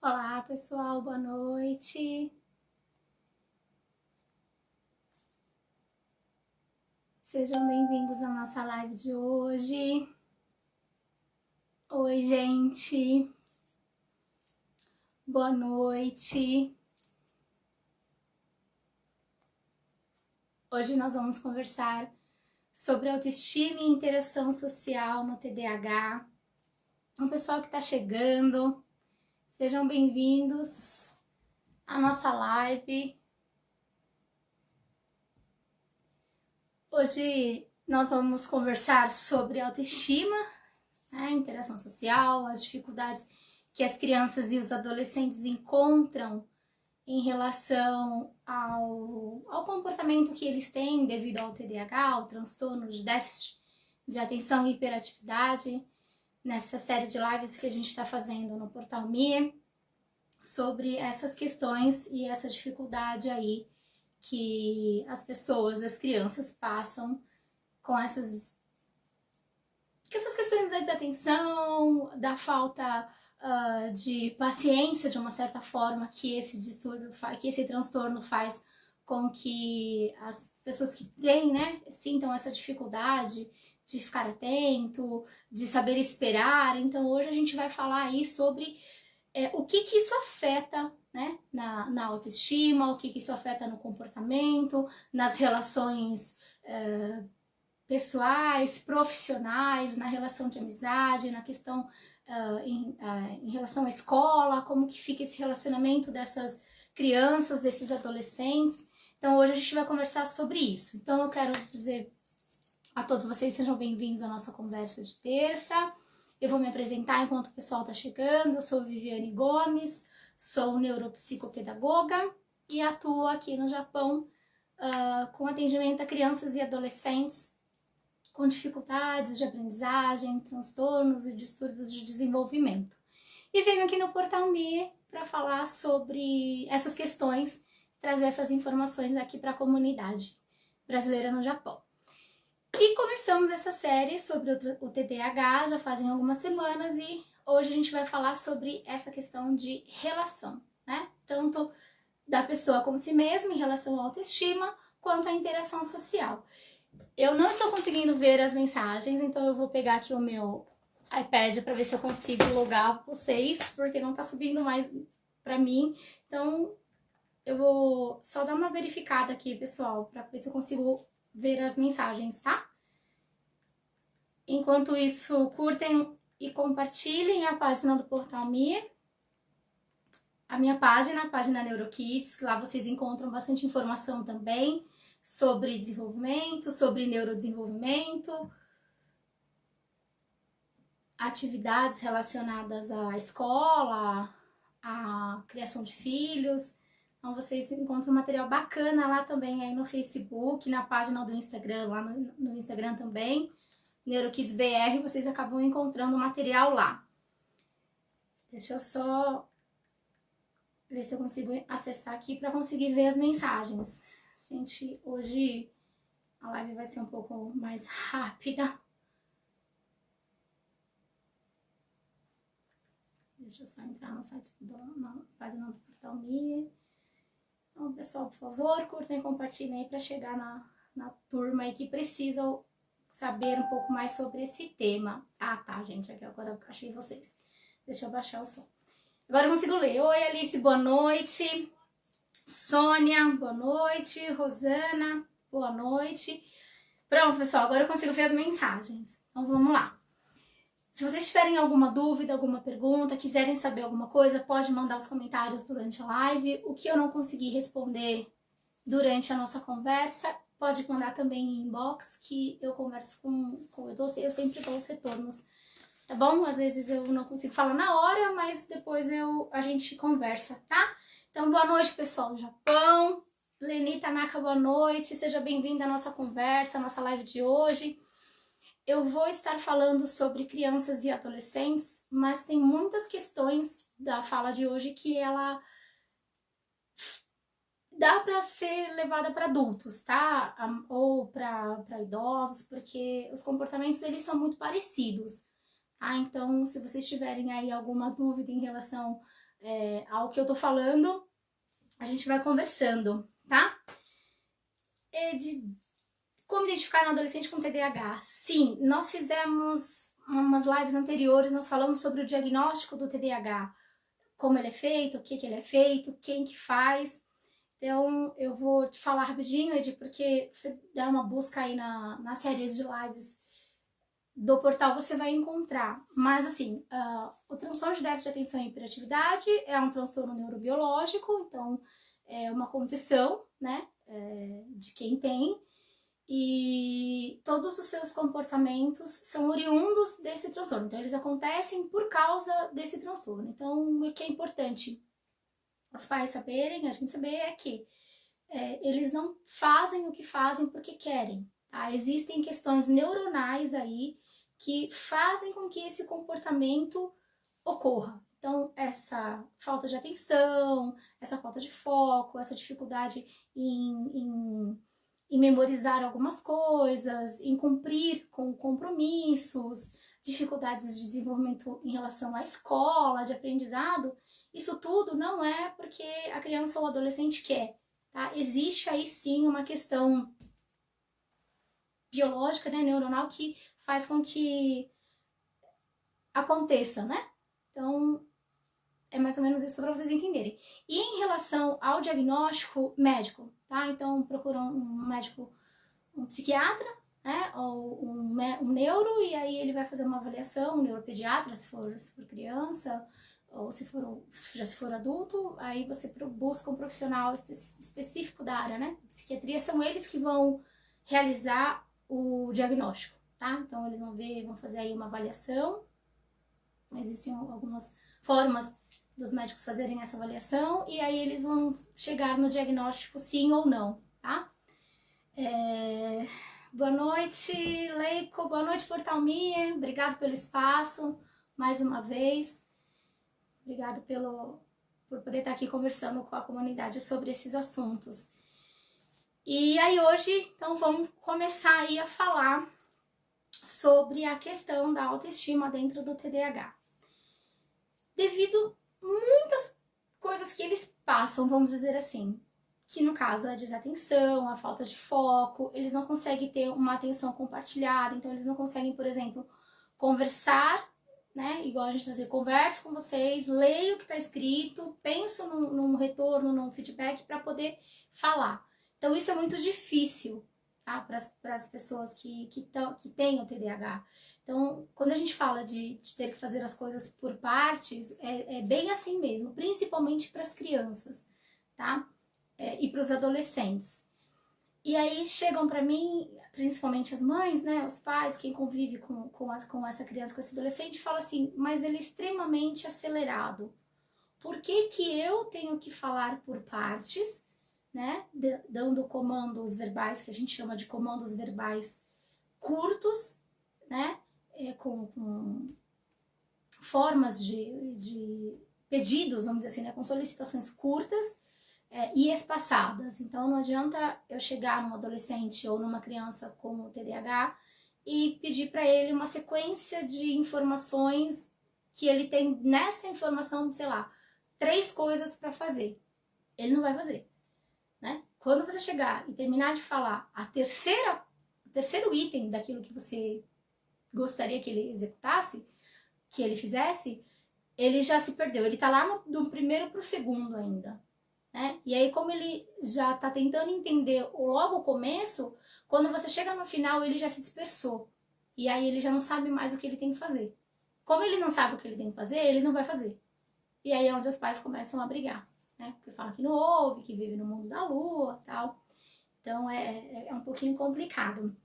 Olá, pessoal, boa noite. Sejam bem-vindos à nossa live de hoje. Oi, gente. Boa noite. Hoje nós vamos conversar sobre autoestima e interação social no TDAH. O pessoal que está chegando, sejam bem-vindos à nossa live. Hoje nós vamos conversar sobre autoestima, interação social, as dificuldades que as crianças e os adolescentes encontram em relação ao comportamento que eles têm devido ao TDAH, ao transtorno de déficit de atenção e hiperatividade, nessa série de lives que a gente está fazendo no Portal Me, sobre essas questões e essa dificuldade aí que as pessoas, as crianças passam com essas questões da desatenção, da falta de paciência, de uma certa forma, que esse distúrbio, que esse transtorno faz com que as pessoas que têm, sintam essa dificuldade de ficar atento, de saber esperar. Então hoje a gente vai falar aí sobre o que isso afeta, na autoestima, o que isso afeta no comportamento, nas relações pessoais, profissionais, na relação de amizade, na questão em relação à escola, como que fica esse relacionamento dessas crianças, desses adolescentes. Então hoje a gente vai conversar sobre isso. Então eu quero dizer a todos vocês, sejam bem-vindos à nossa conversa de terça. Eu vou me apresentar enquanto o pessoal está chegando. Eu sou Viviane Gomes, sou neuropsicopedagoga e atuo aqui no Japão com atendimento a crianças e adolescentes com dificuldades de aprendizagem, transtornos e distúrbios de desenvolvimento. E venho aqui no Portal Me para falar sobre essas questões, trazer essas informações aqui para a comunidade brasileira no Japão. E começamos essa série sobre o TDAH, já fazem algumas semanas, e hoje a gente vai falar sobre essa questão de relação, Tanto da pessoa com si mesma em relação à autoestima, quanto à interação social. Eu não estou conseguindo ver as mensagens, então eu vou pegar aqui o meu iPad para ver se eu consigo logar vocês, porque não está subindo mais para mim. Então eu vou só dar uma verificada aqui, pessoal, para ver se eu consigo ver as mensagens, tá? Enquanto isso, curtem e compartilhem a página do Portal Me, a minha página, a página NeuroKids, que lá vocês encontram bastante informação também sobre desenvolvimento, sobre neurodesenvolvimento, atividades relacionadas à escola, à criação de filhos. Então vocês encontram material bacana lá também aí no Facebook, na página do Instagram, lá no Instagram também, NeuroKidsBR, vocês acabam encontrando material lá. Deixa eu só ver se eu consigo acessar aqui para conseguir ver as mensagens. Gente, hoje a live vai ser um pouco mais rápida. Deixa eu só entrar no site na página do Portal Me. Então, pessoal, por favor, curtam e compartilhem aí para chegar na turma aí que precisa saber um pouco mais sobre esse tema. Ah, tá, gente, aqui agora eu achei vocês. Deixa eu baixar o som. Agora eu consigo ler. Oi, Alice, boa noite. Sônia, boa noite. Rosana, boa noite. Pronto, pessoal, agora eu consigo ver as mensagens. Então vamos lá. Se vocês tiverem alguma dúvida, alguma pergunta, quiserem saber alguma coisa, pode mandar os comentários durante a live. O que eu não conseguir responder durante a nossa conversa, pode mandar também em inbox, que eu converso eu sempre dou os retornos, tá bom? Às vezes eu não consigo falar na hora, mas depois a gente conversa, tá? Então, boa noite, pessoal do Japão. Leni Tanaka, boa noite. Seja bem-vinda à nossa conversa, à nossa live de hoje. Eu vou estar falando sobre crianças e adolescentes, mas tem muitas questões da fala de hoje que ela dá para ser levada para adultos, tá? Ou para idosos, porque os comportamentos eles são muito parecidos, tá? Então, se vocês tiverem aí alguma dúvida em relação ao que eu tô falando, a gente vai conversando, tá? Como identificar um adolescente com TDAH? Sim, nós fizemos umas lives anteriores, nós falamos sobre o diagnóstico do TDAH, como ele é feito, o que ele é feito, quem que faz. Então, eu vou te falar rapidinho, Ed, porque você der uma busca aí nas séries de lives do portal, você vai encontrar. Mas, assim, o transtorno de déficit de atenção e hiperatividade é um transtorno neurobiológico, então é uma condição, né, de quem tem, e todos os seus comportamentos são oriundos desse transtorno. Então, eles acontecem por causa desse transtorno. Então, o que é importante os pais saberem, a gente saber, é que eles não fazem o que fazem porque querem, tá? Existem questões neuronais aí que fazem com que esse comportamento ocorra. Então, essa falta de atenção, essa falta de foco, essa dificuldade em memorizar algumas coisas, em cumprir com compromissos, dificuldades de desenvolvimento em relação à escola, de aprendizado, isso tudo não é porque a criança ou o adolescente quer, tá? Existe aí sim uma questão biológica, né, neuronal, que faz com que aconteça, né? Então, é mais ou menos isso para vocês entenderem. E em relação ao diagnóstico médico, tá? Então, procura um médico, um psiquiatra, né? Ou um neuro, e aí ele vai fazer uma avaliação, um neuropediatra, se for criança, ou se for adulto, aí você busca um profissional específico da área, né? Psiquiatria são eles que vão realizar o diagnóstico, tá? Então, eles vão fazer aí uma avaliação. Existem algumas formas dos médicos fazerem essa avaliação e aí eles vão chegar no diagnóstico sim ou não, tá? Boa noite, Leico. Boa noite, Portal Me. Obrigado pelo espaço, mais uma vez. Obrigado por poder estar aqui conversando com a comunidade sobre esses assuntos. E aí hoje, então, vamos começar aí a falar sobre a questão da autoestima dentro do TDAH. Devido muitas coisas que eles passam, vamos dizer assim, que no caso é a desatenção, a falta de foco, eles não conseguem ter uma atenção compartilhada, então eles não conseguem, por exemplo, conversar, né, igual a gente fazia, converso com vocês, leio o que está escrito, penso num retorno, num feedback para poder falar. Então isso é muito difícil, tá, para as pessoas que têm o TDAH. Então, quando a gente fala de ter que fazer as coisas por partes, é bem assim mesmo, principalmente para as crianças, tá? E para os adolescentes. E aí chegam para mim, principalmente as mães, né, os pais, quem convive com essa criança, com esse adolescente, fala assim, mas ele é extremamente acelerado. Por que que eu tenho que falar por partes, né, dando comandos verbais, que a gente chama de comandos verbais curtos, né, com formas de pedidos, vamos dizer assim, né, com solicitações curtas e espaçadas. Então não adianta eu chegar num adolescente ou numa criança com o TDAH e pedir para ele uma sequência de informações que ele tem nessa informação, sei lá, 3 coisas para fazer. Ele não vai fazer, né? Quando você chegar e terminar de falar o terceiro item daquilo que você gostaria que ele executasse, que ele fizesse, ele já se perdeu. Ele tá lá do primeiro pro segundo ainda, né? E aí, como ele já tá tentando entender logo o começo, quando você chega no final, ele já se dispersou. E aí ele já não sabe mais o que ele tem que fazer. Como ele não sabe o que ele tem que fazer, ele não vai fazer. E aí é onde os pais começam a brigar, né? Porque fala que não ouve, que vive no mundo da lua e tal. Então é um pouquinho complicado.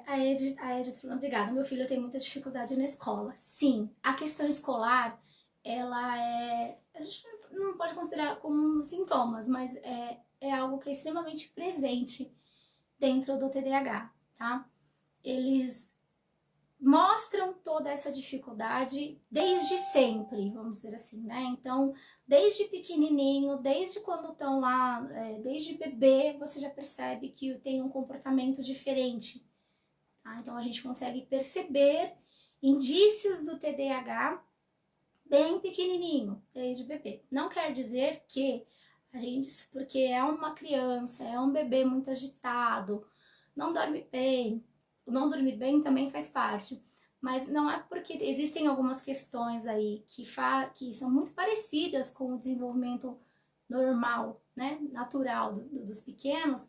A Edith tá falando, obrigada, meu filho tem muita dificuldade na escola. Sim, a questão escolar, ela a gente não pode considerar como sintomas, mas é algo que é extremamente presente dentro do TDAH, tá? Eles mostram toda essa dificuldade desde sempre, vamos dizer assim, né? Então, desde pequenininho, desde quando estão lá, desde bebê, você já percebe que tem um comportamento diferente, tá? Então, a gente consegue perceber indícios do TDAH bem pequenininho, desde bebê. Não quer dizer que a gente, porque é uma criança, é um bebê muito agitado, não dorme bem, não dormir bem também faz parte. Mas não é porque existem algumas questões aí que são muito parecidas com o desenvolvimento normal, né, natural dos pequenos,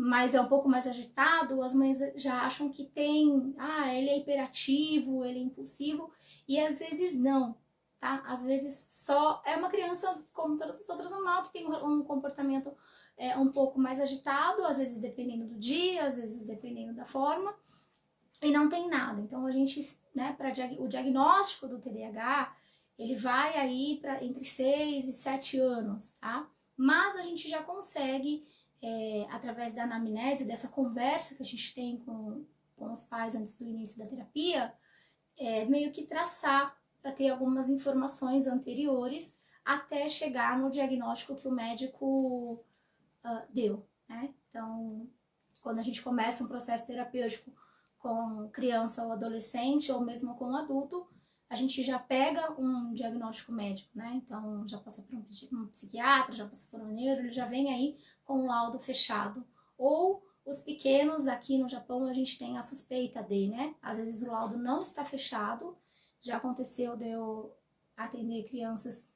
mas é um pouco mais agitado, as mães já acham que tem, ele é hiperativo, ele é impulsivo, e às vezes não, tá? Às vezes só é uma criança, como todas as outras, normal, que tem um comportamento um pouco mais agitado, às vezes dependendo do dia, às vezes dependendo da forma, e não tem nada. Então a gente, né, para o diagnóstico do TDAH, ele vai aí para entre 6 e 7 anos, tá? Mas a gente já consegue, através da anamnese, dessa conversa que a gente tem com os pais antes do início da terapia, meio que traçar para ter algumas informações anteriores até chegar no diagnóstico que o médico deu, né? Então, quando a gente começa um processo terapêutico com criança ou adolescente, ou mesmo com adulto, a gente já pega um diagnóstico médico, né? Então, já passou por um psiquiatra, já passou por um neuro, ele já vem aí com um laudo fechado. Ou os pequenos, aqui no Japão, a gente tem a suspeita de, né? Às vezes o laudo não está fechado. Já aconteceu de eu atender crianças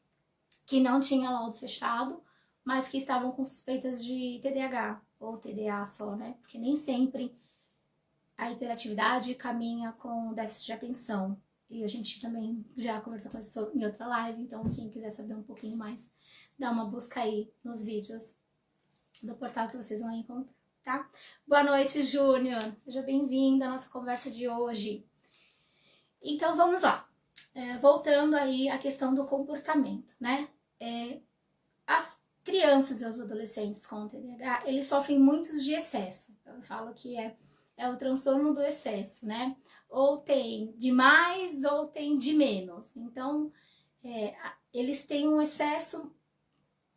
que não tinham laudo fechado, mas que estavam com suspeitas de TDAH, ou TDA só, né? Porque nem sempre a hiperatividade caminha com déficit de atenção. E a gente também já conversou com isso em outra live, então quem quiser saber um pouquinho mais, dá uma busca aí nos vídeos do portal que vocês vão encontrar, tá? Boa noite, Júnior! Seja bem-vindo à nossa conversa de hoje. Então vamos lá. Voltando aí à questão do comportamento, né? As crianças e os adolescentes com TDAH, eles sofrem muito de excesso. Eu falo que é o transtorno do excesso, né? Ou tem de mais ou tem de menos. Então, eles têm um excesso,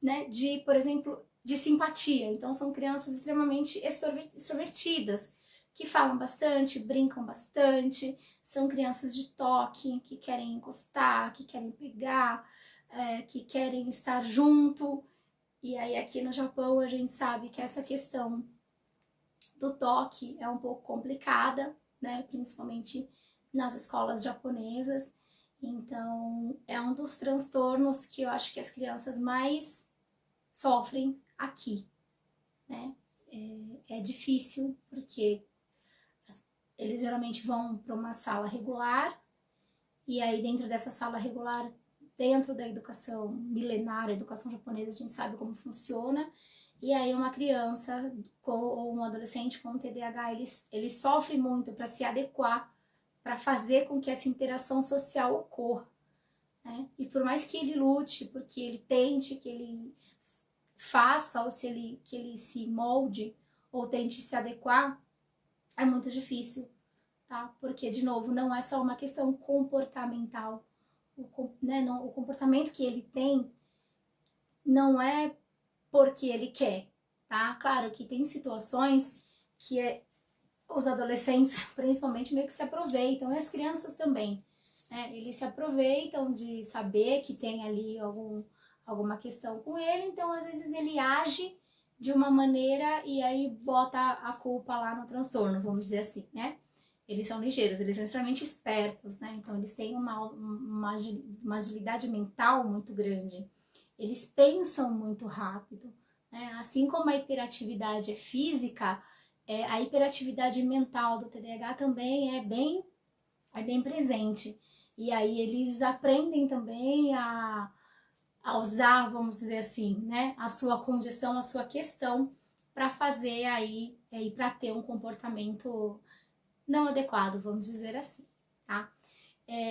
né, de, por exemplo, de simpatia. Então, são crianças extremamente extrovertidas, que falam bastante, brincam bastante, são crianças de toque, que querem encostar, que querem pegar, que querem estar junto. E aí, aqui no Japão, a gente sabe que essa questão do toque é um pouco complicada, né? Principalmente nas escolas japonesas. Então, é um dos transtornos que eu acho que as crianças mais sofrem aqui, né? É difícil, porque eles geralmente vão para uma sala regular, e aí dentro dessa sala regular, dentro da educação milenar, a educação japonesa, a gente sabe como funciona. E aí uma criança ou um adolescente com TDAH, ele sofre muito para se adequar, para fazer com que essa interação social ocorra, né? E por mais que ele lute, porque ele tente, que ele faça, ou que ele se molde, ou tente se adequar, é muito difícil, tá? Porque, de novo, não é só uma questão comportamental. O comportamento que ele tem não é porque ele quer, tá? Claro que tem situações que os adolescentes, principalmente, meio que se aproveitam, e as crianças também, né? Eles se aproveitam de saber que tem ali alguma questão com ele, então às vezes ele age de uma maneira e aí bota a culpa lá no transtorno, vamos dizer assim, né? Eles são ligeiros, eles são extremamente espertos, né? Então eles têm uma agilidade mental muito grande, eles pensam muito rápido, né? Assim como a hiperatividade é física, a hiperatividade mental do TDAH também é bem presente. E aí eles aprendem também a usar, vamos dizer assim, né, a sua condição, a sua questão para fazer aí, para ter um comportamento não adequado, vamos dizer assim, tá?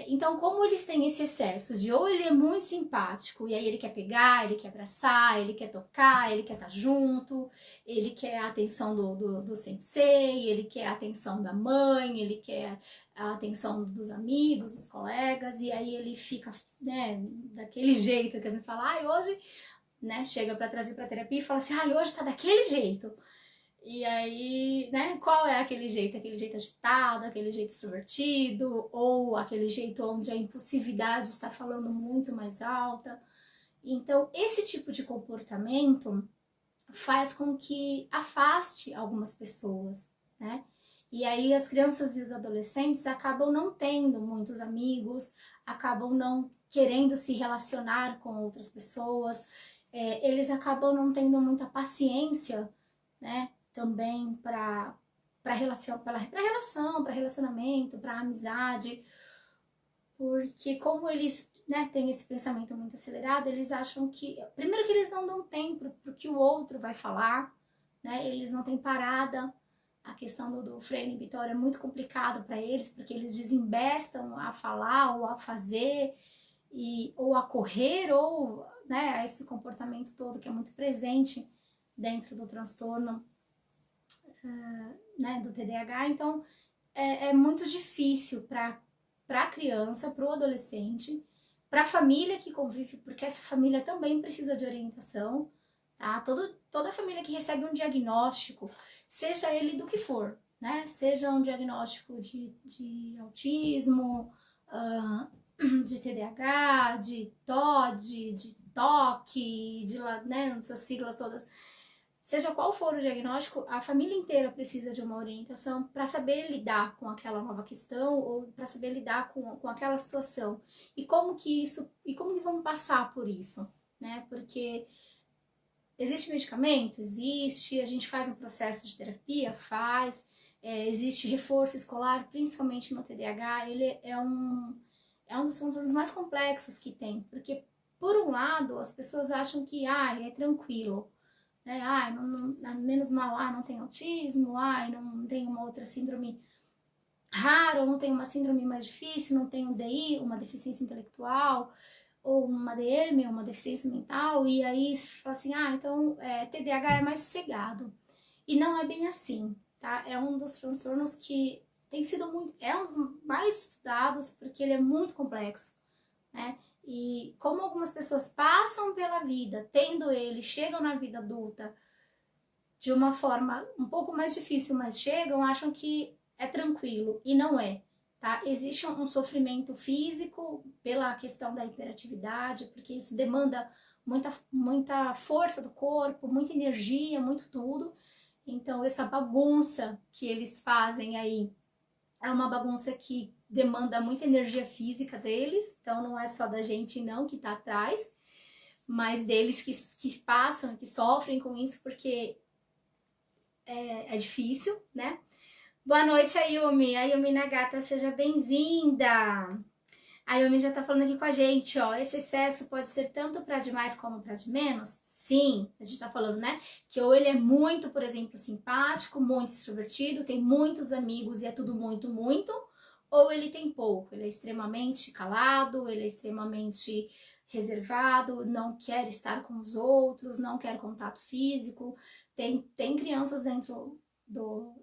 Então, como eles têm esse excesso de ou ele é muito simpático, e aí ele quer pegar, ele quer abraçar, ele quer tocar, ele quer estar junto, ele quer a atenção do sensei, ele quer a atenção da mãe, ele quer a atenção dos amigos, dos colegas, e aí ele fica, né, daquele jeito que a gente fala, hoje, né, chega para trazer para terapia e fala assim, hoje tá daquele jeito. E aí, né, qual é aquele jeito? Aquele jeito agitado, aquele jeito extrovertido, ou aquele jeito onde a impulsividade está falando muito mais alta. Então, esse tipo de comportamento faz com que afaste algumas pessoas, né? E aí as crianças e os adolescentes acabam não tendo muitos amigos, acabam não querendo se relacionar com outras pessoas, eles acabam não tendo muita paciência, né? Também para relacionamento, para amizade, porque como eles, né, têm esse pensamento muito acelerado, eles acham que, primeiro que eles não dão tempo para o que o outro vai falar, né, eles não têm parada, a questão do freio inibitório é muito complicado para eles, porque eles desembestam a falar ou a fazer, ou a correr, ou, né, a esse comportamento todo que é muito presente dentro do transtorno, né, do TDAH. Então, é muito difícil para a criança, para o adolescente, para a família que convive, porque essa família também precisa de orientação, tá? Toda família que recebe um diagnóstico, seja ele do que for, né? Seja um diagnóstico de autismo, de TDAH, de TOD, de TOC, né, essas siglas todas. Seja qual for o diagnóstico, a família inteira precisa de uma orientação para saber lidar com aquela nova questão ou para saber lidar com aquela situação. E como que vamos passar por isso, né? Porque existe medicamento? Existe. A gente faz um processo de terapia? Faz. Existe reforço escolar, principalmente no TDAH. Ele é um dos transtornos mais complexos que tem, porque, por um lado, as pessoas acham que é tranquilo, né? Menos mal, não tem autismo, não tem uma outra síndrome rara, ou não tem uma síndrome mais difícil, não tem um DI, uma deficiência intelectual, ou uma DM, uma deficiência mental, e aí você fala assim, então TDAH é mais sossegado. E não é bem assim, tá? É um dos transtornos que tem sido é um dos mais estudados, porque ele é muito complexo, né? E como algumas pessoas passam pela vida tendo ele, chegam na vida adulta de uma forma um pouco mais difícil, mas chegam, acham que é tranquilo, e não é, tá? Existe um sofrimento físico pela questão da hiperatividade, porque isso demanda muita força do corpo, muita energia, muito tudo. Então, essa bagunça que eles fazem aí é uma bagunça que demanda muita energia física deles, então não é só da gente não que tá atrás, mas deles que passam, que sofrem com isso, porque é difícil, né? Boa noite, Ayumi. Ayumi Nagata, seja bem-vinda. A Ayumi já tá falando aqui com a gente, ó. Esse excesso pode ser tanto para de mais como para de menos? Sim, a gente tá falando, né? Que ou ele é muito, por exemplo, simpático, muito extrovertido, tem muitos amigos e é tudo muito, muito, ou ele tem pouco, ele é extremamente calado, ele é extremamente reservado, não quer estar com os outros, não quer contato físico. Tem crianças dentro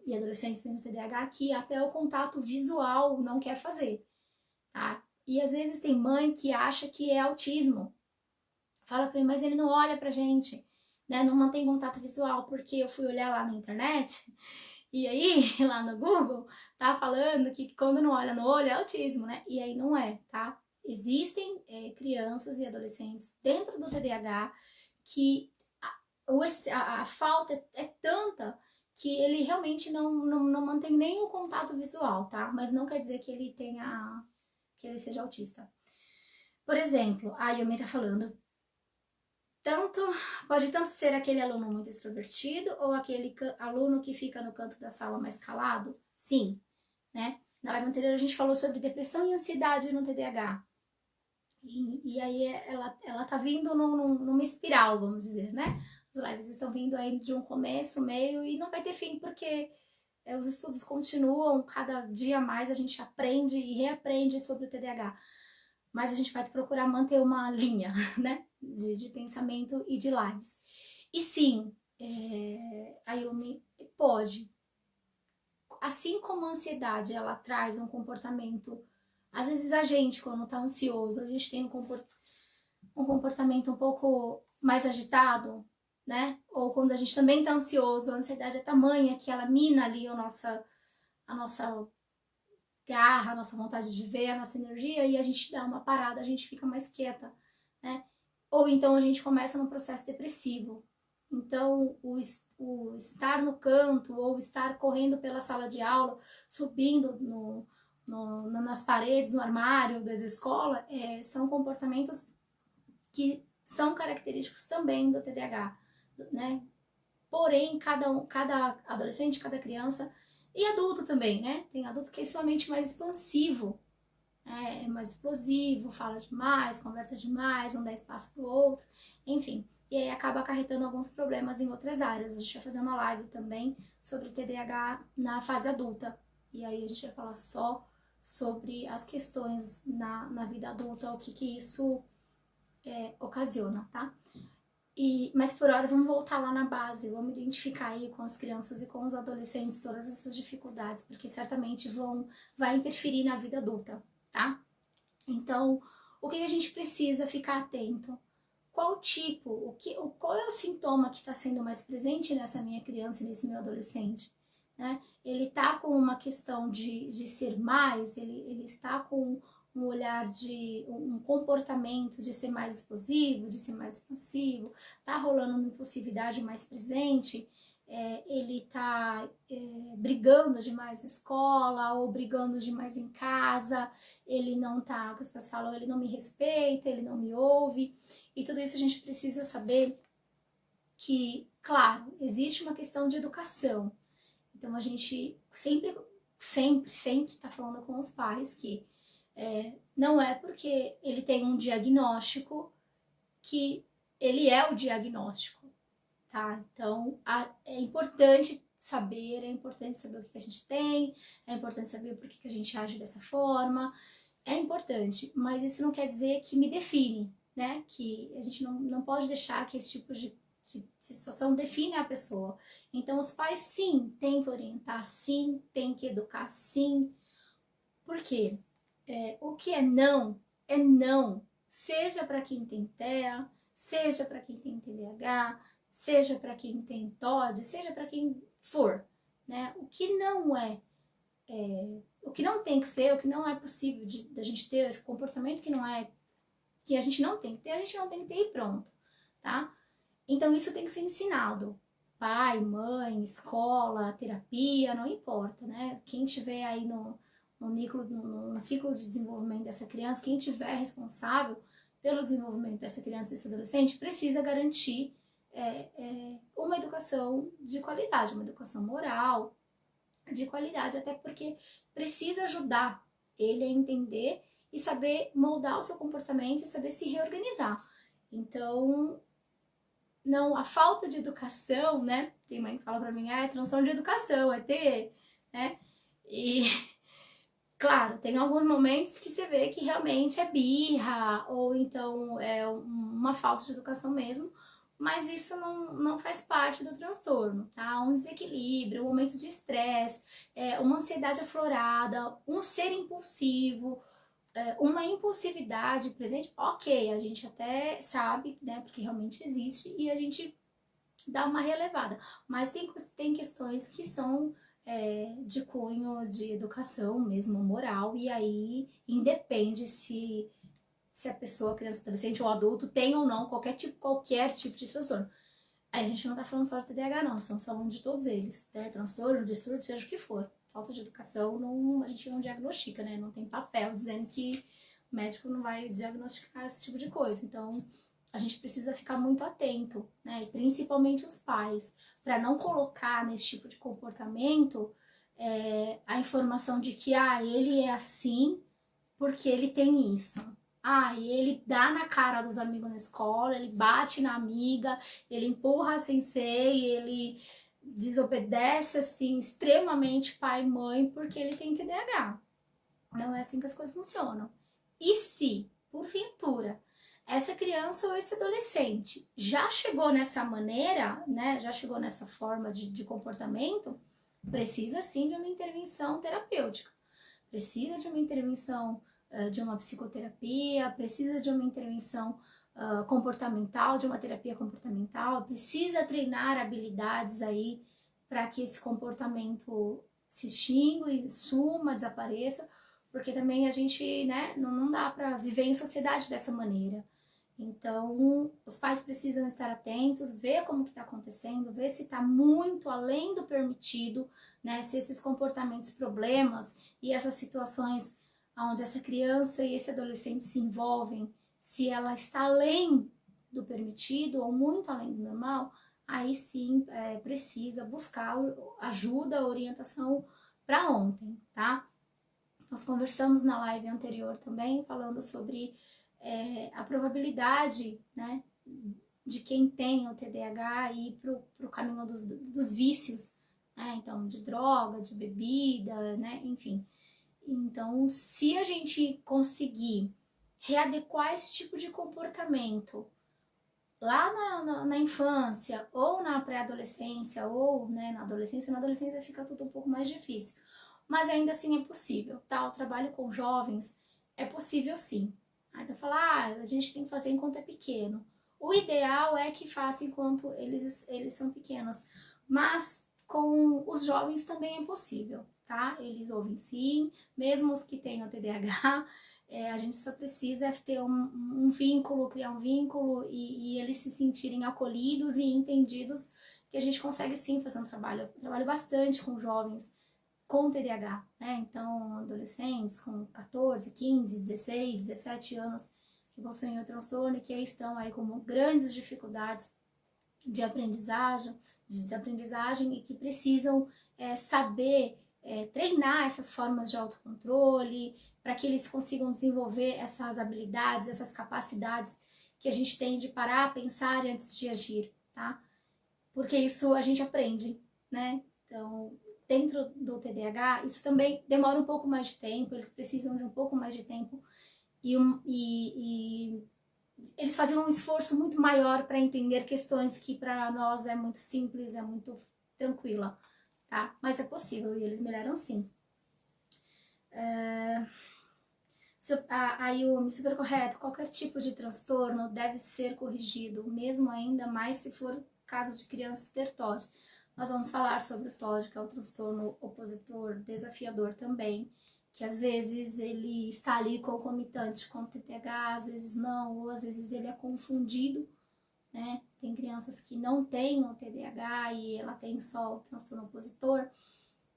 e adolescentes dentro do TDAH que até o contato visual não quer fazer, tá? E às vezes tem mãe que acha que é autismo. Fala pra mim, mas ele não olha pra gente, né? Não mantém contato visual, porque eu fui olhar lá na internet e aí, lá no Google, tá falando que quando não olha no olho é autismo, né? E aí não é, tá? Existem crianças e adolescentes dentro do TDAH que a falta é tanta que ele realmente não mantém nem o contato visual, tá? Mas não quer dizer que ele seja autista. Por exemplo, a Yumi tá falando, pode tanto ser aquele aluno muito extrovertido ou aquele aluno que fica no canto da sala mais calado? Sim, né? Na live anterior a gente falou sobre depressão e ansiedade no TDAH. E aí ela tá vindo numa espiral, vamos dizer, né? As lives estão vindo aí de um começo, meio, e não vai ter fim, porque os estudos continuam, cada dia mais a gente aprende e reaprende sobre o TDAH. Mas a gente vai procurar manter uma linha, né, de pensamento e de lives. E sim, a Yumi pode, assim como a ansiedade, ela traz um comportamento, às vezes a gente, quando tá ansioso, a gente tem um comportamento um pouco mais agitado, né? Ou quando a gente também tá ansioso, a ansiedade é tamanha que ela mina ali a nossa garra, a nossa vontade de viver, a nossa energia, e a gente dá uma parada, a gente fica mais quieta, né? Ou então a gente começa num processo depressivo. Então, o estar no canto ou estar correndo pela sala de aula, subindo nas paredes, no armário da escola, são comportamentos que são característicos também do TDAH, né? Porém, cada adolescente, cada criança e adulto também, né? Tem adulto que é extremamente mais expansivo, é mais explosivo, fala demais, conversa demais, não dá espaço para o outro, enfim. E aí acaba acarretando alguns problemas em outras áreas. A gente vai fazer uma live também sobre TDAH na fase adulta. E aí a gente vai falar só sobre as questões na vida adulta, o que isso ocasiona, tá? Mas por hora vamos voltar lá na base, vamos identificar aí com as crianças e com os adolescentes todas essas dificuldades, porque certamente vai interferir na vida adulta, tá? Então, o que a gente precisa ficar atento? Qual tipo, qual é o sintoma que está sendo mais presente nessa minha criança e nesse meu adolescente? Né? Ele está com uma questão de ser mais, ele está com um olhar de um comportamento de ser mais explosivo, de ser mais expansivo, tá rolando uma impulsividade mais presente, ele tá brigando demais na escola ou brigando demais em casa, ele não tá, que os pais falam, ele não me respeita, ele não me ouve, e tudo isso a gente precisa saber que, claro, existe uma questão de educação. Então a gente sempre está falando com os pais que não é porque ele tem um diagnóstico que ele é o diagnóstico, tá? Então é importante saber o que a gente tem, é importante saber por que a gente age dessa forma, é importante, mas isso não quer dizer que me define, né? Que a gente não pode deixar que esse tipo de situação define a pessoa. Então os pais sim têm que orientar, sim, têm que educar, sim. Por quê? O que é não, seja para quem tem TEA, seja para quem tem TDAH, seja para quem tem TOD, seja para quem for, né? O que não o que não tem que ser, o que não é possível da gente ter, esse comportamento que a gente não tem que ter, a gente não tem que ter e pronto, tá? Então isso tem que ser ensinado. Pai, mãe, escola, terapia, não importa, né? Quem tiver aí no ciclo de desenvolvimento dessa criança, quem tiver responsável pelo desenvolvimento dessa criança, desse adolescente, precisa garantir uma educação de qualidade, uma educação moral de qualidade, até porque precisa ajudar ele a entender e saber moldar o seu comportamento e saber se reorganizar. Então, não, a falta de educação, né? Tem mãe que fala pra mim, é transtorno de educação, é ter, né? E, claro, tem alguns momentos que você vê que realmente é birra, ou então é uma falta de educação mesmo, mas isso não faz parte do transtorno, tá? Um desequilíbrio, um momento de estresse, uma ansiedade aflorada, um ser impulsivo, uma impulsividade presente, ok, a gente até sabe, né, porque realmente existe, e a gente dá uma relevada, mas tem questões que são de cunho de educação mesmo, moral, e aí independe se a pessoa, criança, adolescente ou adulto tem ou não qualquer tipo de transtorno. Aí a gente não tá falando só de TDAH não, estamos falando de todos eles, né? Transtorno, distúrbio, seja o que for. Falta de educação, a gente não diagnostica, né? Não tem papel dizendo que o médico não vai diagnosticar esse tipo de coisa. Então, a gente precisa ficar muito atento, né? Principalmente os pais, para não colocar nesse tipo de comportamento a informação de que ele é assim porque ele tem isso. E ele dá na cara dos amigos na escola, ele bate na amiga, ele empurra a sensei, ele desobedece assim extremamente pai e mãe porque ele tem TDAH. Não é assim que as coisas funcionam. E se, porventura, essa criança ou esse adolescente já chegou nessa maneira, né, já chegou nessa forma de comportamento, precisa sim de uma intervenção terapêutica. Precisa de uma intervenção de uma psicoterapia, precisa de uma intervenção comportamental, de uma terapia comportamental, precisa treinar habilidades aí para que esse comportamento se extingue, suma, desapareça, porque também a gente, né, não dá para viver em sociedade dessa maneira. Então, os pais precisam estar atentos, ver como que está acontecendo, ver se está muito além do permitido, né, se esses comportamentos, problemas e essas situações onde essa criança e esse adolescente se envolvem, se ela está além do permitido ou muito além do normal, aí sim precisa buscar ajuda, orientação para ontem, tá? Nós conversamos na live anterior também, falando sobre a probabilidade, né, de quem tem o TDAH ir para o caminho dos vícios, né, então de droga, de bebida, né, enfim. Então, se a gente conseguir readequar esse tipo de comportamento lá na infância, ou na pré-adolescência, ou, né, na adolescência fica tudo um pouco mais difícil. Mas ainda assim é possível, tá? O trabalho com jovens é possível sim. Aí tu fala, a gente tem que fazer enquanto é pequeno. O ideal é que faça enquanto eles são pequenos. Mas com os jovens também é possível, tá? Eles ouvem sim, mesmo os que têm o TDAH, a gente só precisa ter um vínculo, criar um vínculo e eles se sentirem acolhidos e entendidos, que a gente consegue sim fazer um trabalho. Eu trabalho bastante com jovens com TDAH, né? Então, adolescentes com 14, 15, 16, 17 anos que possuem o transtorno e que estão aí com grandes dificuldades de aprendizagem, de desaprendizagem e que precisam saber treinar essas formas de autocontrole para que eles consigam desenvolver essas habilidades, essas capacidades que a gente tem de parar, pensar antes de agir, tá? Porque isso a gente aprende, né? Então, dentro do TDAH, isso também demora um pouco mais de tempo, eles precisam de um pouco mais de tempo e eles fazem um esforço muito maior para entender questões que para nós é muito simples, é muito tranquila, tá? Mas é possível e eles melhoram sim. A Yumi, super correto, qualquer tipo de transtorno deve ser corrigido, mesmo ainda mais se for caso de crianças ter TOD. Nós vamos falar sobre o TOD, que é o transtorno opositor desafiador também, que às vezes ele está ali concomitante com o TTH, às vezes não, ou às vezes ele é confundido, né? Tem crianças que não têm o TDAH e ela tem só o transtorno opositor,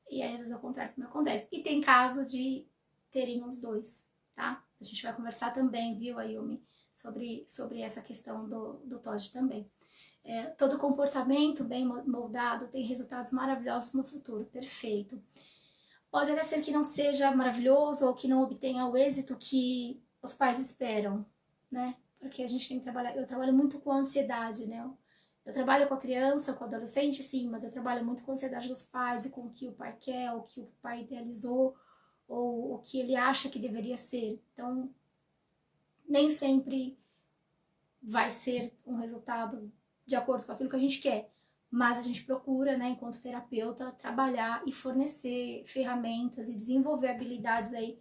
e aí às vezes ao contrário também acontece. E tem caso de terem os dois, tá? A gente vai conversar também, viu, Ayumi, sobre essa questão do TOD também. Todo comportamento bem moldado tem resultados maravilhosos no futuro, perfeito. Pode até ser que não seja maravilhoso ou que não obtenha o êxito que os pais esperam, né? Porque a gente tem que trabalhar, eu trabalho muito com a ansiedade, né? Eu trabalho com a criança, com o adolescente, sim, mas eu trabalho muito com a ansiedade dos pais e com o que o pai quer, o que o pai idealizou, ou o que ele acha que deveria ser. Então, nem sempre vai ser um resultado de acordo com aquilo que a gente quer, mas a gente procura, né, enquanto terapeuta, trabalhar e fornecer ferramentas e desenvolver habilidades aí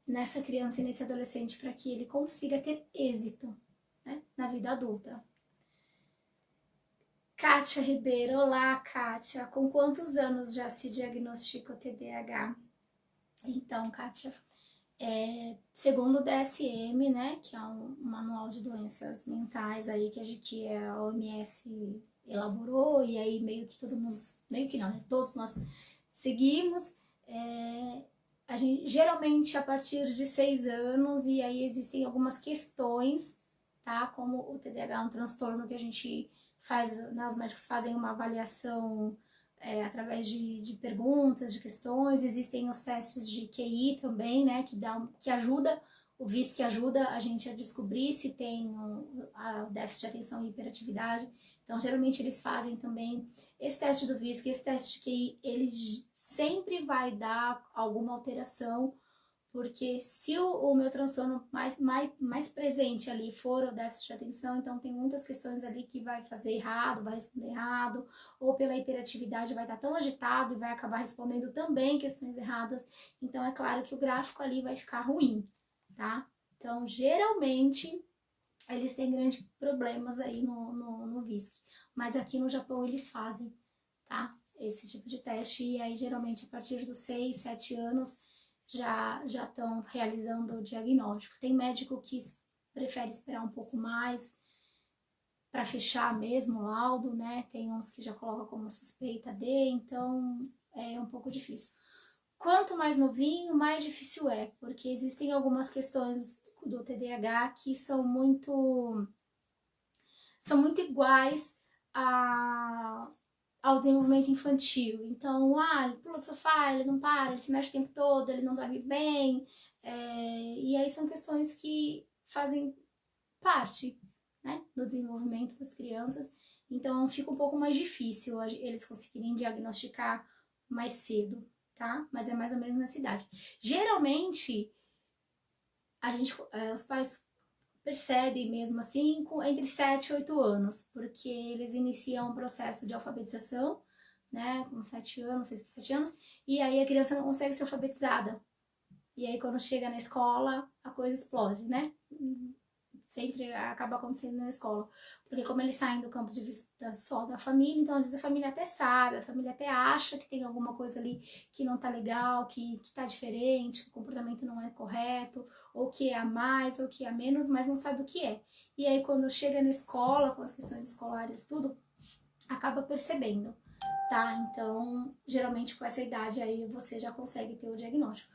nessa criança e nesse adolescente para que ele consiga ter êxito, né, na vida adulta. Kátia Ribeiro, olá Kátia, com quantos anos já se diagnostica o TDAH? Então, Kátia, segundo o DSM, né, que é um manual de doenças mentais aí que a OMS elaborou, e aí meio que todo mundo, meio que não, né, todos nós seguimos, a gente, geralmente a partir de 6 anos, e aí existem algumas questões, tá, como o TDAH é um transtorno que a gente faz, né, os médicos fazem uma avaliação através de perguntas, de questões. Existem os testes de QI também, né, que ajuda, o VIS que ajuda a gente a descobrir se tem a déficit de atenção e hiperatividade. Então, geralmente eles fazem também esse teste do VIS, que esse teste de QI, ele sempre vai dar alguma alteração, porque se o meu transtorno mais presente ali for o déficit de atenção, então tem muitas questões ali que vai fazer errado, vai responder errado, ou pela hiperatividade vai estar tão agitado e vai acabar respondendo também questões erradas. Então é claro que o gráfico ali vai ficar ruim, tá? Então geralmente eles têm grandes problemas aí no VISC. Mas aqui no Japão eles fazem, tá? Esse tipo de teste, e aí geralmente a partir dos 6, 7 anos já estão realizando o diagnóstico. Tem médico que prefere esperar um pouco mais para fechar mesmo o laudo, né? Tem uns que já colocam como suspeita de, então é um pouco difícil. Quanto mais novinho, mais difícil é, porque existem algumas questões do TDAH que são muito iguais ao desenvolvimento infantil. Então, ele pula do sofá, ele não para, ele se mexe o tempo todo, ele não dorme bem, e aí são questões que fazem parte, né, do desenvolvimento das crianças, então fica um pouco mais difícil eles conseguirem diagnosticar mais cedo, tá? Mas é mais ou menos nessa idade. Geralmente, os pais percebem mesmo assim entre 7 e 8 anos, porque eles iniciam um processo de alfabetização, né, com 7 anos, 6 para 7 anos, e aí a criança não consegue ser alfabetizada. E aí quando chega na escola, a coisa explode, né? Sempre acaba acontecendo na escola, porque como eles saem do campo de vista só da família, então às vezes a família até sabe, a família até acha que tem alguma coisa ali que não tá legal, que tá diferente, que o comportamento não é correto, ou que é a mais, ou que é a menos, mas não sabe o que é. E aí quando chega na escola, com as questões escolares, tudo, acaba percebendo, tá? Então, geralmente com essa idade aí você já consegue ter o diagnóstico.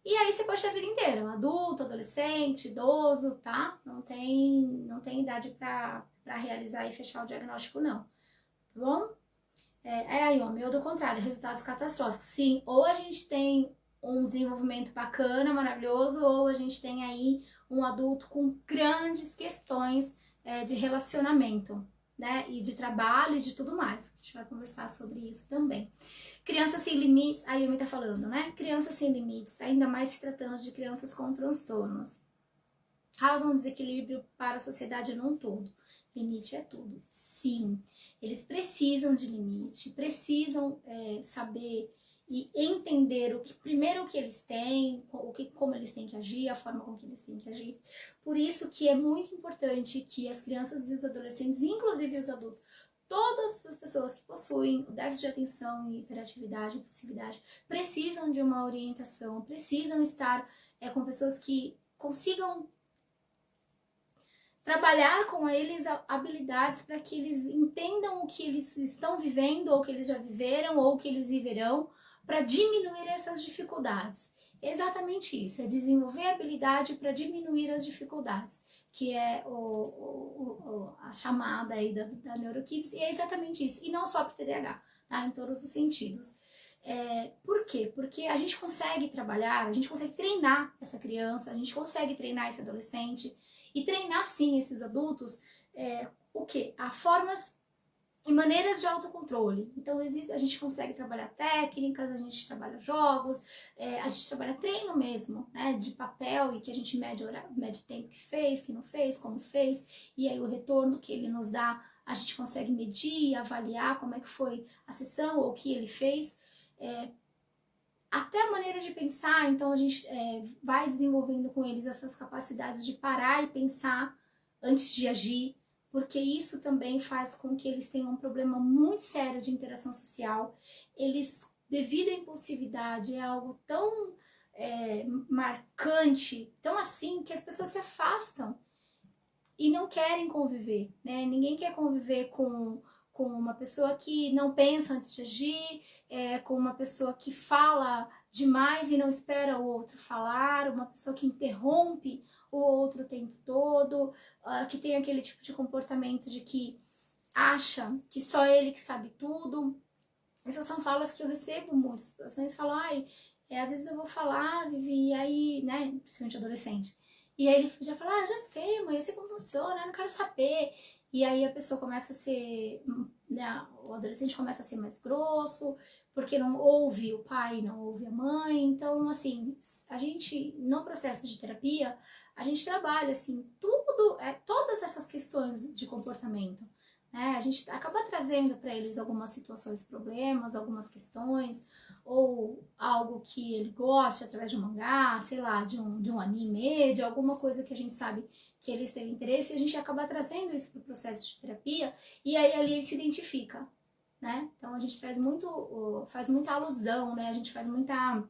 E aí você pode ter a vida inteira, adulto, adolescente, idoso, tá? Não tem idade para realizar e fechar o diagnóstico, não. Tá bom? Ayumi, ou do contrário, resultados catastróficos. Sim, ou a gente tem um desenvolvimento bacana, maravilhoso, ou a gente tem aí um adulto com grandes questões de relacionamento, né? E de trabalho e de tudo mais. A gente vai conversar sobre isso também. Crianças sem limites, a Yumi tá falando, né? Crianças sem limites, ainda mais se tratando de crianças com transtornos, causam um desequilíbrio para a sociedade num todo. Limite é tudo. Sim, eles precisam de limite, precisam saber e entender primeiro o que eles têm, como eles têm que agir, a forma com que eles têm que agir. Por isso que é muito importante que as crianças e os adolescentes, inclusive os adultos, todas as pessoas que possuem o déficit de atenção e hiperatividade, impulsividade, precisam de uma orientação, precisam estar com pessoas que consigam trabalhar com eles habilidades para que eles entendam o que eles estão vivendo, ou que eles já viveram, ou que eles viverão, para diminuir essas dificuldades. É exatamente isso, é desenvolver habilidade para diminuir as dificuldades, que é a chamada aí da NeuroKids, e é exatamente isso, e não só para o TDAH, tá? Em todos os sentidos. Por quê? Porque a gente consegue trabalhar, a gente consegue treinar essa criança, a gente consegue treinar esse adolescente, e treinar sim esses adultos, o quê? Há formas e maneiras de autocontrole. Então a gente consegue trabalhar técnicas, a gente trabalha jogos, a gente trabalha treino mesmo, né? De papel, e que a gente mede tempo que fez, que não fez, como fez, e aí o retorno que ele nos dá, a gente consegue medir, avaliar como é que foi a sessão ou o que ele fez. Até a maneira de pensar, então a gente vai desenvolvendo com eles essas capacidades de parar e pensar antes de agir, porque isso também faz com que eles tenham um problema muito sério de interação social. Eles, devido à impulsividade, é algo tão marcante, tão assim, que as pessoas se afastam e não querem conviver, né? Ninguém quer conviver com uma pessoa que não pensa antes de agir, com uma pessoa que fala demais e não espera o outro falar, uma pessoa que interrompe o outro o tempo todo, que tem aquele tipo de comportamento de que acha que só ele que sabe tudo. Essas são falas que eu recebo muito. As pessoas falam, às vezes eu vou falar, Vivi, e aí, né, principalmente adolescente, e aí ele já fala, já sei, mãe, eu sei como funciona, eu não quero saber. E aí a pessoa começa a ser, né, o adolescente começa a ser mais grosso, porque não ouve o pai, não ouve a mãe. Então, assim, a gente, no processo de terapia, a gente trabalha, assim, todas essas questões de comportamento, né? A gente acaba trazendo para eles algumas situações, problemas, algumas questões, ou algo que ele goste através de um mangá, sei lá, de um anime, de alguma coisa que a gente sabe que eles têm interesse, e a gente acaba trazendo isso para o processo de terapia, e aí ali ele se identifica, né? Então a gente faz muita alusão, né? A gente faz muita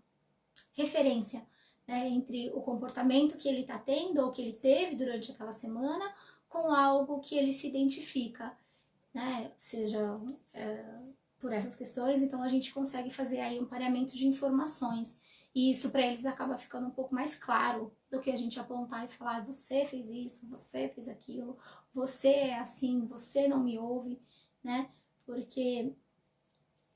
referência, né, entre o comportamento que ele está tendo ou que ele teve durante aquela semana com algo que ele se identifica, né? Seja por essas questões, então a gente consegue fazer aí um pareamento de informações. E isso para eles acaba ficando um pouco mais claro do que a gente apontar e falar: você fez isso, você fez aquilo, você é assim, você não me ouve, né? Porque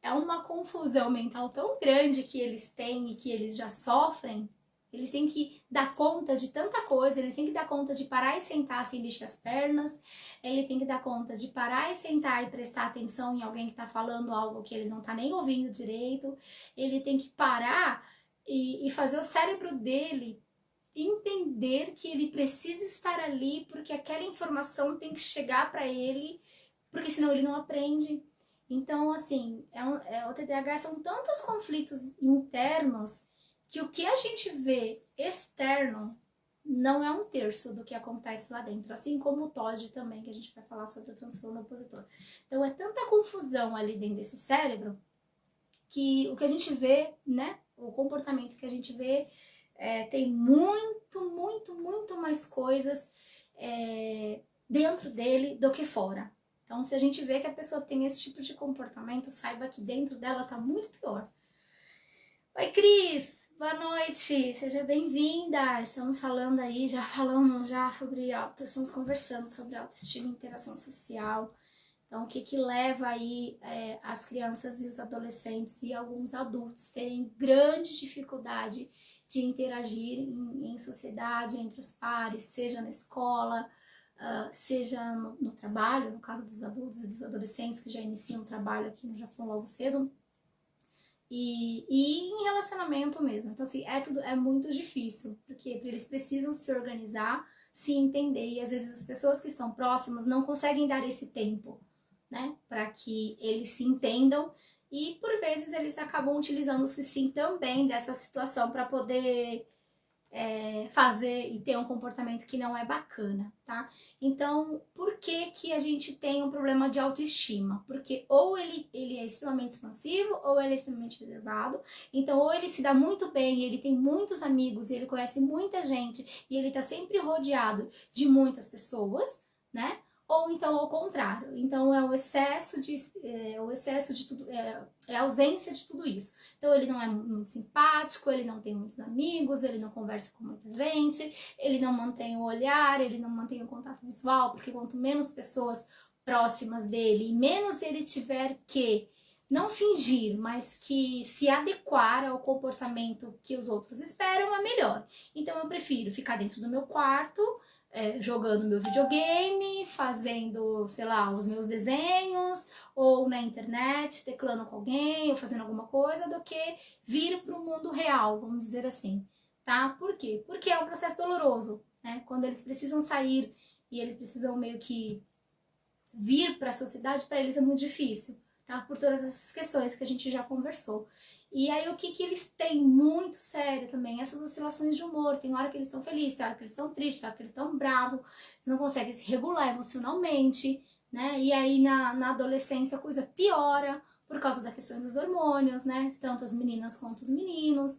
é uma confusão mental tão grande que eles têm e que eles já sofrem. Eles têm que dar conta de tanta coisa, eles têm que dar conta de parar e sentar sem mexer as pernas, ele tem que dar conta de parar e sentar e prestar atenção em alguém que está falando algo que ele não está nem ouvindo direito, ele tem que parar e fazer o cérebro dele entender que ele precisa estar ali porque aquela informação tem que chegar para ele, porque senão ele não aprende. Então, assim, o TDAH são tantos conflitos internos que o que a gente vê externo não é um terço do que acontece lá dentro, assim como o TOD também, que a gente vai falar sobre o transtorno opositor. Então, é tanta confusão ali dentro desse cérebro que o que a gente vê, né, o comportamento que a gente vê tem muito mais coisas dentro dele do que fora. Então, se a gente vê que a pessoa tem esse tipo de comportamento, saiba que dentro dela tá muito pior. Oi, Cris! Boa noite! Seja bem-vinda! Estamos falando aí, falamos sobre estamos conversando sobre autoestima e interação social. Então, o que leva aí as crianças e os adolescentes e alguns adultos terem grande dificuldade de interagir em sociedade, entre os pares, seja na escola, seja no trabalho, no caso dos adultos e dos adolescentes que já iniciam o trabalho aqui no Japão logo cedo, e em relacionamento mesmo. Então, assim, é muito difícil, porque eles precisam se organizar, se entender, e às vezes as pessoas que estão próximas não conseguem dar esse tempo, né, para que eles se entendam, e por vezes eles acabam utilizando-se sim também dessa situação para poder fazer e ter um comportamento que não é bacana, tá? Então, por que a gente tem um problema de autoestima? Porque ou ele é extremamente expansivo ou ele é extremamente reservado. Então, ou ele se dá muito bem, ele tem muitos amigos, ele conhece muita gente e ele tá sempre rodeado de muitas pessoas, né? Ou então ao contrário, então é o excesso de tudo, é a ausência de tudo isso. Então ele não é muito simpático, ele não tem muitos amigos, ele não conversa com muita gente, ele não mantém o olhar, ele não mantém o contato visual, porque quanto menos pessoas próximas dele e menos ele tiver que não fingir, mas que se adequar ao comportamento que os outros esperam, é melhor. Então eu prefiro ficar dentro do meu quarto, jogando meu videogame, fazendo, sei lá, os meus desenhos, ou na internet, teclando com alguém, ou fazendo alguma coisa, do que vir para o mundo real, vamos dizer assim, tá? Por quê? Porque é um processo doloroso, né? Quando eles precisam sair e eles precisam meio que vir para a sociedade, para eles é muito difícil, tá? Por todas essas questões que a gente já conversou. E aí o que eles têm muito sério também, essas oscilações de humor, tem hora que eles estão felizes, tem hora que eles estão tristes, tem hora que eles estão bravos, eles não conseguem se regular emocionalmente, né? E aí na adolescência a coisa piora por causa da questão dos hormônios, né? Tanto as meninas quanto os meninos.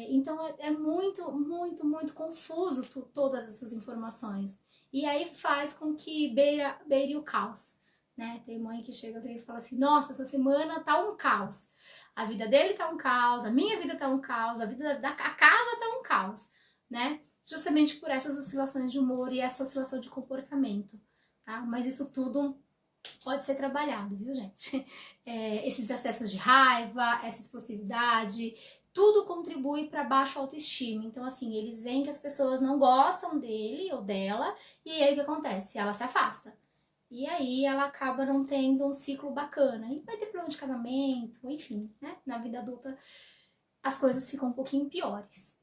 Então é muito confuso todas essas informações. E aí faz com que beire o caos, né? Tem mãe que chega pra mim e fala assim: nossa, essa semana tá um caos. A vida dele tá um caos, a minha vida tá um caos, a vida a casa tá um caos, né? Justamente por essas oscilações de humor e essa oscilação de comportamento, tá? Mas isso tudo pode ser trabalhado, viu, gente? Esses excessos de raiva, essa explosividade, tudo contribui para baixa autoestima. Então, assim, eles veem que as pessoas não gostam dele ou dela, e aí o que acontece? Ela se afasta. E aí ela acaba não tendo um ciclo bacana. E vai ter problema de casamento, enfim, né? Na vida adulta as coisas ficam um pouquinho piores.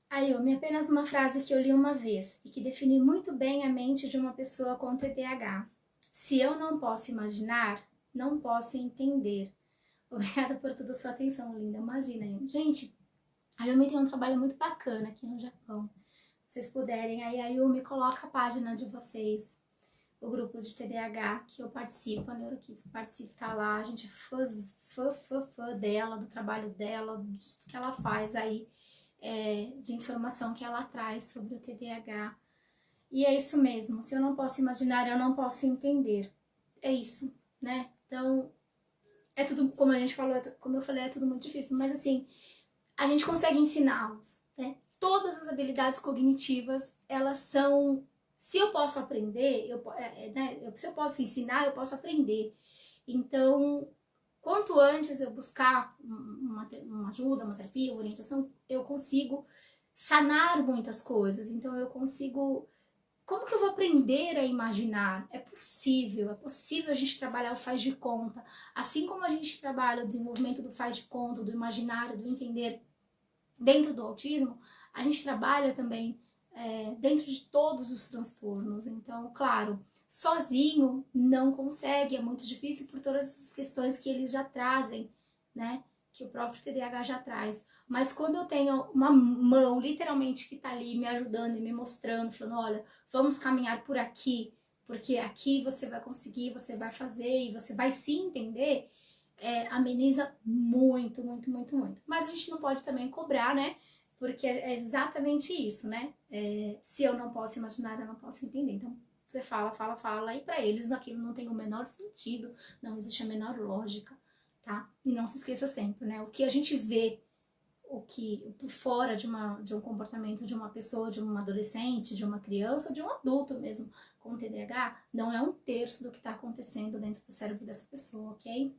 Ayumi, apenas uma frase que eu li uma vez e que define muito bem a mente de uma pessoa com TDAH. Se eu não posso imaginar, não posso entender. Obrigada por toda a sua atenção, linda. Imagina, gente, a Yumi tem um trabalho muito bacana aqui no Japão. Se vocês puderem, aí a Yumi coloca a página de vocês, o grupo de TDAH que eu participo, a NeuroKids participa, tá lá, a gente é fã dela, do trabalho dela, do que ela faz aí, de informação que ela traz sobre o TDAH. E é isso mesmo, se eu não posso imaginar, eu não posso entender. É isso, né? Então, é tudo, como a gente falou, como eu falei, é tudo muito difícil, mas assim, a gente consegue ensiná-los, né? Todas as habilidades cognitivas, elas são... Se eu posso aprender, se eu posso ensinar, eu posso aprender. Então, quanto antes eu buscar uma ajuda, uma terapia, uma orientação, eu consigo sanar muitas coisas. Então, eu consigo... Como que eu vou aprender a imaginar? É possível a gente trabalhar o faz de conta. Assim como a gente trabalha o desenvolvimento do faz de conta, do imaginário, do entender dentro do autismo, a gente trabalha também dentro de todos os transtornos. Então, claro, sozinho não consegue, é muito difícil por todas as questões que eles já trazem, né? Que o próprio TDAH já traz. Mas quando eu tenho uma mão, literalmente, que tá ali me ajudando e me mostrando, falando, olha, vamos caminhar por aqui, porque aqui você vai conseguir, você vai fazer e você vai se entender, ameniza muito, muito, muito, muito. Mas a gente não pode também cobrar, né? Porque é exatamente isso, né? Se eu não posso imaginar, eu não posso entender. Então, você fala, e para eles aquilo não tem o menor sentido, não existe a menor lógica, tá? E não se esqueça sempre, né? O que a gente vê, por fora de um comportamento de uma pessoa, de um adolescente, de uma criança, de um adulto mesmo com TDAH, não é 1/3 do que está acontecendo dentro do cérebro dessa pessoa, ok?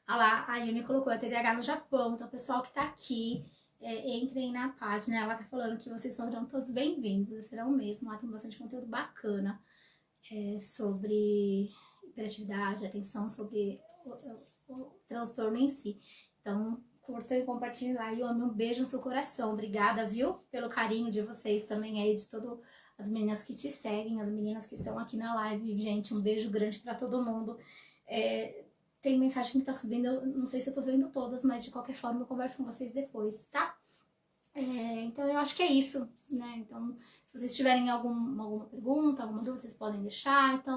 Ah lá, a Yumi colocou a TDAH no Japão, então o pessoal que tá aqui, entrem na página, ela tá falando que vocês serão todos bem-vindos, serão mesmo, lá tem bastante conteúdo bacana sobre hiperatividade, atenção sobre o transtorno em si. Então, curta e compartilhe lá, e um beijo no seu coração, obrigada, viu, pelo carinho de vocês também aí, de todas as meninas que te seguem, as meninas que estão aqui na live, gente, um beijo grande pra todo mundo. Tem mensagem que tá subindo, eu não sei se eu tô vendo todas, mas de qualquer forma eu converso com vocês depois, tá? Então eu acho que é isso, né? Então, se vocês tiverem alguma pergunta, alguma dúvida, vocês podem deixar. Então,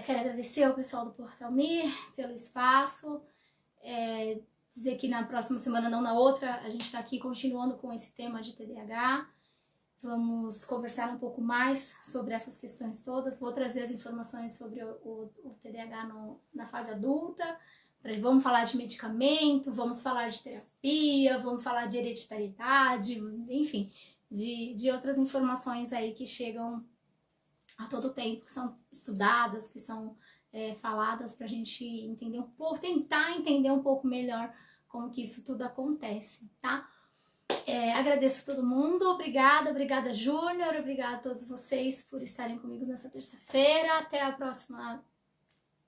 quero agradecer ao pessoal do Portal Me pelo espaço, dizer que na próxima semana, não na outra, a gente tá aqui continuando com esse tema de TDAH. Vamos conversar um pouco mais sobre essas questões todas. Vou trazer as informações sobre o TDAH na fase adulta. Vamos falar de medicamento, vamos falar de terapia, vamos falar de hereditariedade, enfim, de outras informações aí que chegam a todo tempo, que são estudadas, que são faladas para a gente entender um pouco, tentar entender um pouco melhor como que isso tudo acontece, tá? Agradeço todo mundo, obrigada Júnior, obrigada a todos vocês por estarem comigo nessa terça-feira, até a próxima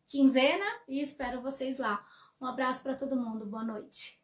quinzena e espero vocês lá. Um abraço para todo mundo, boa noite.